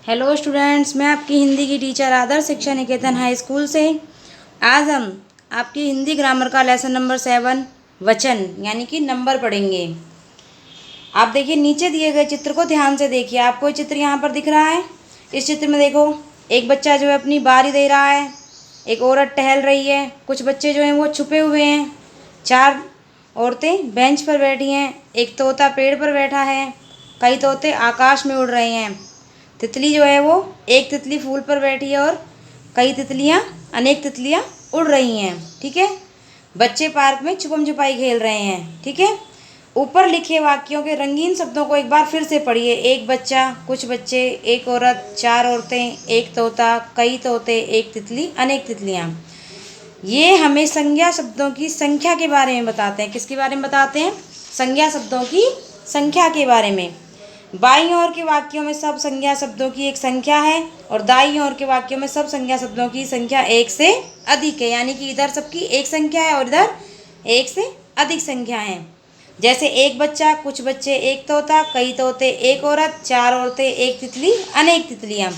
Hello students, मैं आपकी हिंदी की टीचर आदर्श शिक्षा निकेतन हाई स्कूल से। आज हम आपकी हिंदी ग्रामर का लेसन नंबर 7 वचन यानी कि नंबर पढ़ेंगे। आप देखिए, नीचे दिए गए चित्र को ध्यान से देखिए। आपको चित्र यहाँ पर दिख रहा है। इस चित्र में देखो, एक बच्चा जो है अपनी बारी दे रहा है, एक औरत टहल रही है, कुछ बच्चे जो हैं वो छुपे हुए हैं, 4 औरतें बेंच पर बैठी हैं, एक तोता पेड़ पर बैठा है, कई तोते आकाश में उड़ रहे हैं, तितली जो है वो एक तितली फूल पर बैठी है और कई तितलियां अनेक तितलियां उड़ रही हैं। ठीक है। बच्चे पार्क में छुपम छुपाई खेल रहे हैं। ठीक है। ऊपर लिखे वाक्यों के रंगीन शब्दों को एक बार फिर से पढ़िए। एक बच्चा, कुछ बच्चे, एक औरत, 4 औरतें, एक तोता, कई तोते, एक तितली, अनेक तितलियां। ये हमें संज्ञा शब्दों की संख्या के बारे में बताते हैं। किसके बारे में बताते हैं? संज्ञा शब्दों की संख्या के बारे में। बाईं ओर के वाक्यों में सब संज्ञा शब्दों की एक संख्या है और दाईं ओर के वाक्यों में सब संज्ञा शब्दों की संख्या एक से अधिक है। यानी कि इधर सबकी एक संख्या है और इधर एक से अधिक संख्या है। जैसे एक बच्चा, कुछ बच्चे, एक तोता, कई तोते, एक औरत, 4 औरतें, एक तितली, अनेक तितलियां।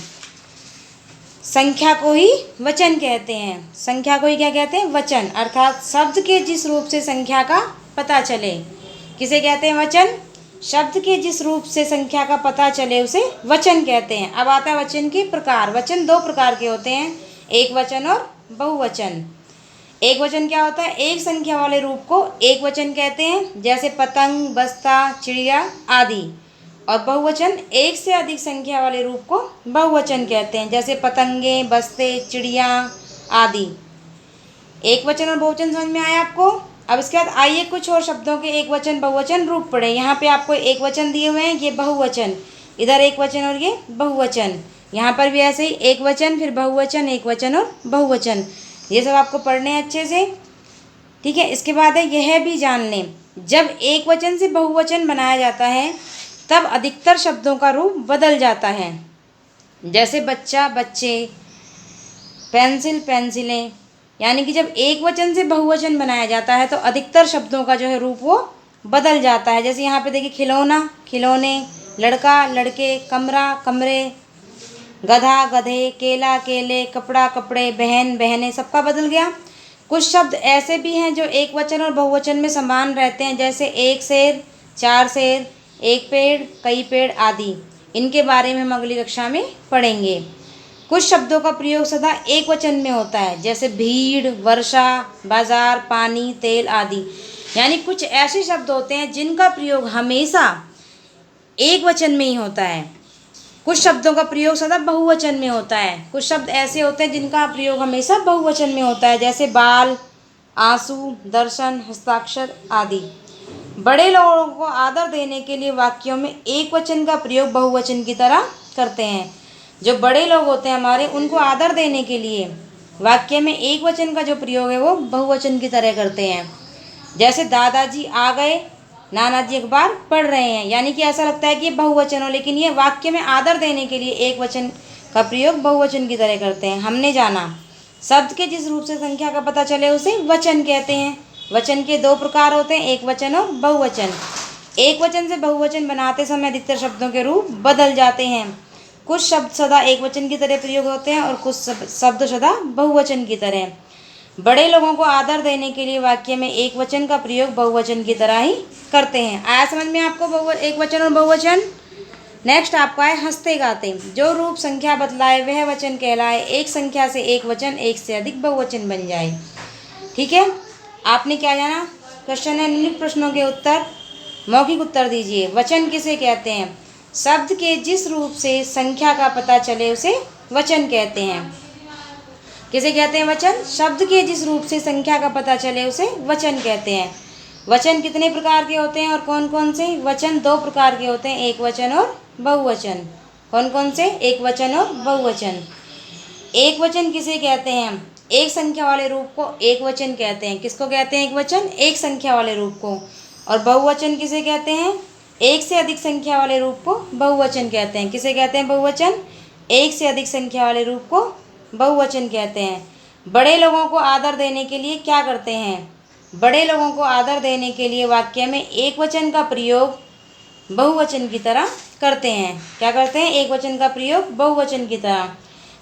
संख्या को ही वचन कहते हैं। संख्या को ही क्या कहते हैं? वचन। अर्थात शब्द के जिस रूप से संख्या का पता चले। किसे कहते हैं? वचन। शब्द के जिस रूप से संख्या का पता चले उसे वचन कहते हैं। अब आता है वचन के प्रकार। वचन 2 प्रकार के होते हैं, एक वचन और बहुवचन। एक वचन क्या होता है? एक संख्या वाले रूप को एक वचन कहते हैं, जैसे पतंग, बस्ता, चिड़िया आदि। और बहुवचन एक से अधिक संख्या वाले रूप को बहुवचन कहते हैं, जैसे पतंगे, बस्ते, चिड़िया आदि। एक वचन और बहुवचन समझ में आया आपको? अब इसके बाद आइए कुछ और शब्दों के एक वचन बहुवचन रूप पढ़ें। यहाँ पे आपको एक वचन दिए हुए हैं, ये बहुवचन, इधर एक वचन और ये बहुवचन। यहाँ पर भी ऐसे ही एक वचन, फिर बहुवचन, एक वचन और बहुवचन। ये सब आपको पढ़ने हैं अच्छे से। ठीक है। इसके बाद है यह भी जान लें, जब एक वचन से बहुवचन बनाया जाता है तब अधिकतर शब्दों का रूप बदल जाता है। जैसे बच्चा, बच्चे, पेंसिल, पेंसिलें। यानी कि जब एक वचन से बहुवचन बनाया जाता है तो अधिकतर शब्दों का जो है रूप वो बदल जाता है। जैसे यहाँ पे देखिए, खिलौना, खिलौने, लड़का, लड़के, कमरा, कमरे, गधा, गधे, केला, केले, कपड़ा, कपड़े, बहन, बहनें, सबका बदल गया। कुछ शब्द ऐसे भी हैं जो एक वचन और बहुवचन में समान रहते हैं, जैसे एक शेर, 4 शेर, एक पेड़, कई पेड़ आदि। इनके बारे में हम अगली कक्षा में पढ़ेंगे। कुछ शब्दों का प्रयोग सदा एक वचन में होता है, जैसे भीड़, वर्षा, बाजार, पानी, तेल आदि। यानी कुछ ऐसे शब्द होते हैं जिनका प्रयोग हमेशा एक वचन में ही होता है। कुछ शब्दों का प्रयोग सदा बहुवचन में होता है। कुछ शब्द ऐसे होते हैं जिनका प्रयोग हमेशा बहुवचन में होता है, जैसे बाल, आंसू, दर्शन, हस्ताक्षर आदि। बड़े लोगों को आदर देने के लिए वाक्यों में एक वचन का प्रयोग बहुवचन की तरह करते हैं। जो बड़े लोग होते हैं हमारे, उनको आदर देने के लिए वाक्य में एक वचन का जो प्रयोग है वो बहुवचन की तरह करते हैं। जैसे दादाजी आ गए, नाना जी अखबार पढ़ रहे हैं। यानी कि ऐसा लगता है कि ये बहुवचन हो, लेकिन ये वाक्य में आदर देने के लिए एक वचन का प्रयोग बहुवचन की तरह करते हैं। हमने जाना, शब्द के जिस रूप से संख्या का पता चले उसे वचन कहते हैं। वचन के 2 प्रकार होते हैं, एक वचन और बहुवचन। एक वचन से बहुवचन बनाते समय अधिकतर शब्दों के रूप बदल जाते हैं। कुछ शब्द सदा एक वचन की तरह प्रयोग होते हैं और कुछ शब्द सदा बहुवचन की तरह। बड़े लोगों को आदर देने के लिए वाक्य में एक वचन का प्रयोग बहुवचन की तरह ही करते हैं। आया समझ में आपको एक वचन और बहुवचन? नेक्स्ट आपका है हंसते गाते। जो रूप संख्या बतलाए वह वचन कहलाए। एक संख्या से एक वचन, एक से अधिक बहुवचन बन जाए। ठीक है। आपने क्या जाना? क्वेश्चन है, निम्नलिखित प्रश्नों के उत्तर मौखिक उत्तर दीजिए। वचन किसे कहते हैं? शब्द के जिस रूप से संख्या का पता चले उसे वचन कहते हैं। किसे कहते हैं? वचन। शब्द के जिस रूप से संख्या का पता चले उसे वचन कहते हैं। वचन कितने प्रकार के होते हैं और कौन कौन से? वचन 2 प्रकार के होते हैं, एक वचन और बहुवचन। कौन कौन से? एक वचन और बहुवचन। एक वचन किसे कहते हैं? एक संख्या वाले रूप को एक वचन कहते हैं। किसको कहते हैं? एक वचन, एक संख्या वाले रूप को। और बहुवचन किसे कहते हैं? एक से अधिक संख्या वाले रूप को बहुवचन कहते हैं। किसे कहते हैं? बहुवचन। एक से अधिक संख्या वाले रूप को बहुवचन कहते हैं। बड़े लोगों को आदर देने के लिए क्या करते हैं? बड़े लोगों को आदर देने के लिए वाक्य में एक वचन का प्रयोग बहुवचन की तरह करते हैं। क्या करते हैं? एक वचन का प्रयोग बहुवचन की तरह।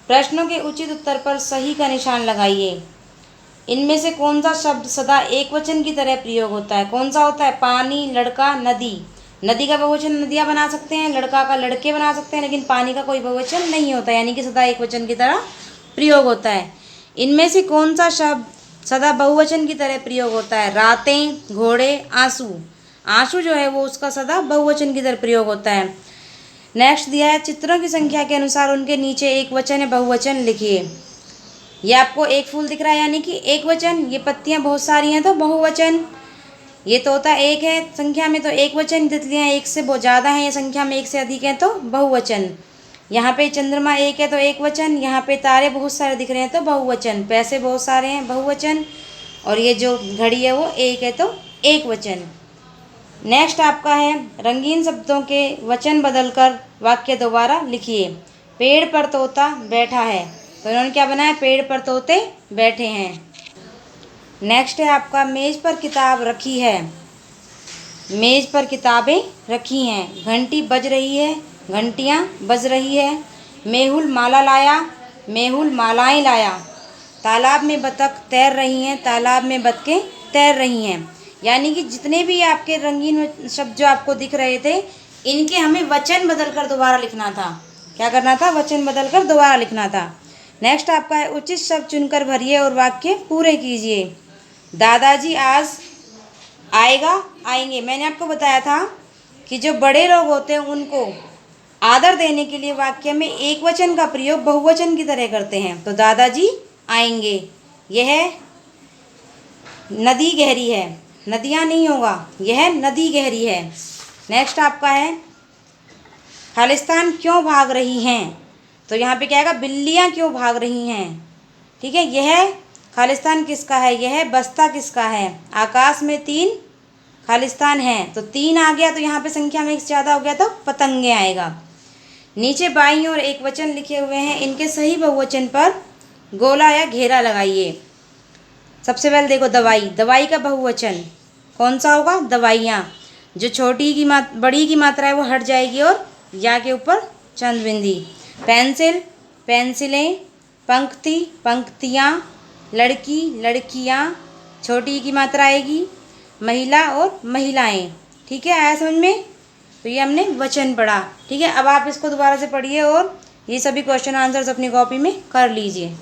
प्रश्नों के उचित उत्तर पर सही का निशान लगाइए। इनमें से कौन सा शब्द सदा एक वचन की तरह प्रयोग होता है? कौन सा होता है? पानी, लड़का, नदी। नदी का बहुवचन नदियाँ बना सकते हैं, लड़का का लड़के बना सकते हैं, लेकिन पानी का कोई बहुवचन नहीं होता, यानी कि सदा एक वचन की तरह प्रयोग होता है। इनमें से कौन सा शब्द सदा बहुवचन की तरह प्रयोग होता है? रातें, घोड़े, आंसू। आंसू जो है वो उसका सदा बहुवचन की तरह प्रयोग होता है। नेक्स्ट दिया है, चित्रों की संख्या के अनुसार उनके नीचे एक वचन या बहुवचन लिखिए। ये आपको एक फूल दिख रहा है यानी कि एक वचन, ये पत्तियां बहुत सारी हैं तो बहुवचन, ये तोता एक है संख्या में तो एक वचन, तितलियां एक से बहुत ज़्यादा हैं, ये संख्या में एक से अधिक हैं तो बहुवचन। यहाँ पे चंद्रमा एक है तो एक वचन, यहाँ पे तारे बहुत सारे दिख रहे हैं तो बहुवचन, पैसे बहुत सारे हैं बहुवचन, और ये जो घड़ी है वो एक है तो एक वचन। नेक्स्ट आपका है, रंगीन शब्दों के वचन बदलकर वाक्य दोबारा लिखिए। पेड़ पर तोता बैठा है, तो इन्होंने क्या बनाया? पेड़ पर तोते बैठे हैं। नेक्स्ट है आपका, मेज पर किताब रखी है। मेज पर किताबें रखी हैं। घंटी बज रही है, घंटियाँ बज रही है। मेहुल माला लाया, मेहुल मालाएं लाया। तालाब में बतख तैर रही हैं, तालाब में बतखें तैर रही हैं। यानी कि जितने भी आपके रंगीन शब्द जो आपको दिख रहे थे, इनके हमें वचन बदलकर दोबारा लिखना था। क्या करना था? वचन बदलकर दोबारा लिखना था। नेक्स्ट आपका है, उचित शब्द चुनकर भरिए और वाक्य पूरे कीजिए। दादाजी आज आएगा, आएंगे। मैंने आपको बताया था कि जो बड़े लोग होते हैं उनको आदर देने के लिए वाक्य में एक वचन का प्रयोग बहुवचन की तरह करते हैं। तो दादाजी आएंगे। यह नदी गहरी है, नदियाँ नहीं होगा, यह नदी गहरी है। नेक्स्ट आपका है, खालिस्तान क्यों भाग रही हैं? तो यहाँ पे क्या आएगा? बिल्लियाँ क्यों भाग रही हैं। ठीक है, यह खालिस्तान किसका है? यह बस्ता किसका है? आकाश में 3 खालिस्तान हैं, तो 3 आ गया तो यहाँ पे संख्या में एक ज़्यादा हो गया तो पतंगे आएगा। नीचे बाईं ओर एक वचन लिखे हुए हैं, इनके सही बहुवचन पर गोला या घेरा लगाइए। सबसे पहले देखो, दवाई, दवाई का बहुवचन कौन सा होगा? दवाइयाँ। जो छोटी की बड़ी की मात्रा है वो हट जाएगी और या के ऊपर चंद बिंदी। पेंसिल, पेंसिलें। पंक्ति, पंक्तियाँ। लड़की, लड़कियाँ, छोटी की मात्रा आएगी। महिला और महिलाएं। ठीक है, आया समझ में? तो ये हमने वचन पढ़ा। ठीक है, अब आप इसको दोबारा से पढ़िए और ये सभी क्वेश्चन आंसर्स अपनी कॉपी में कर लीजिए।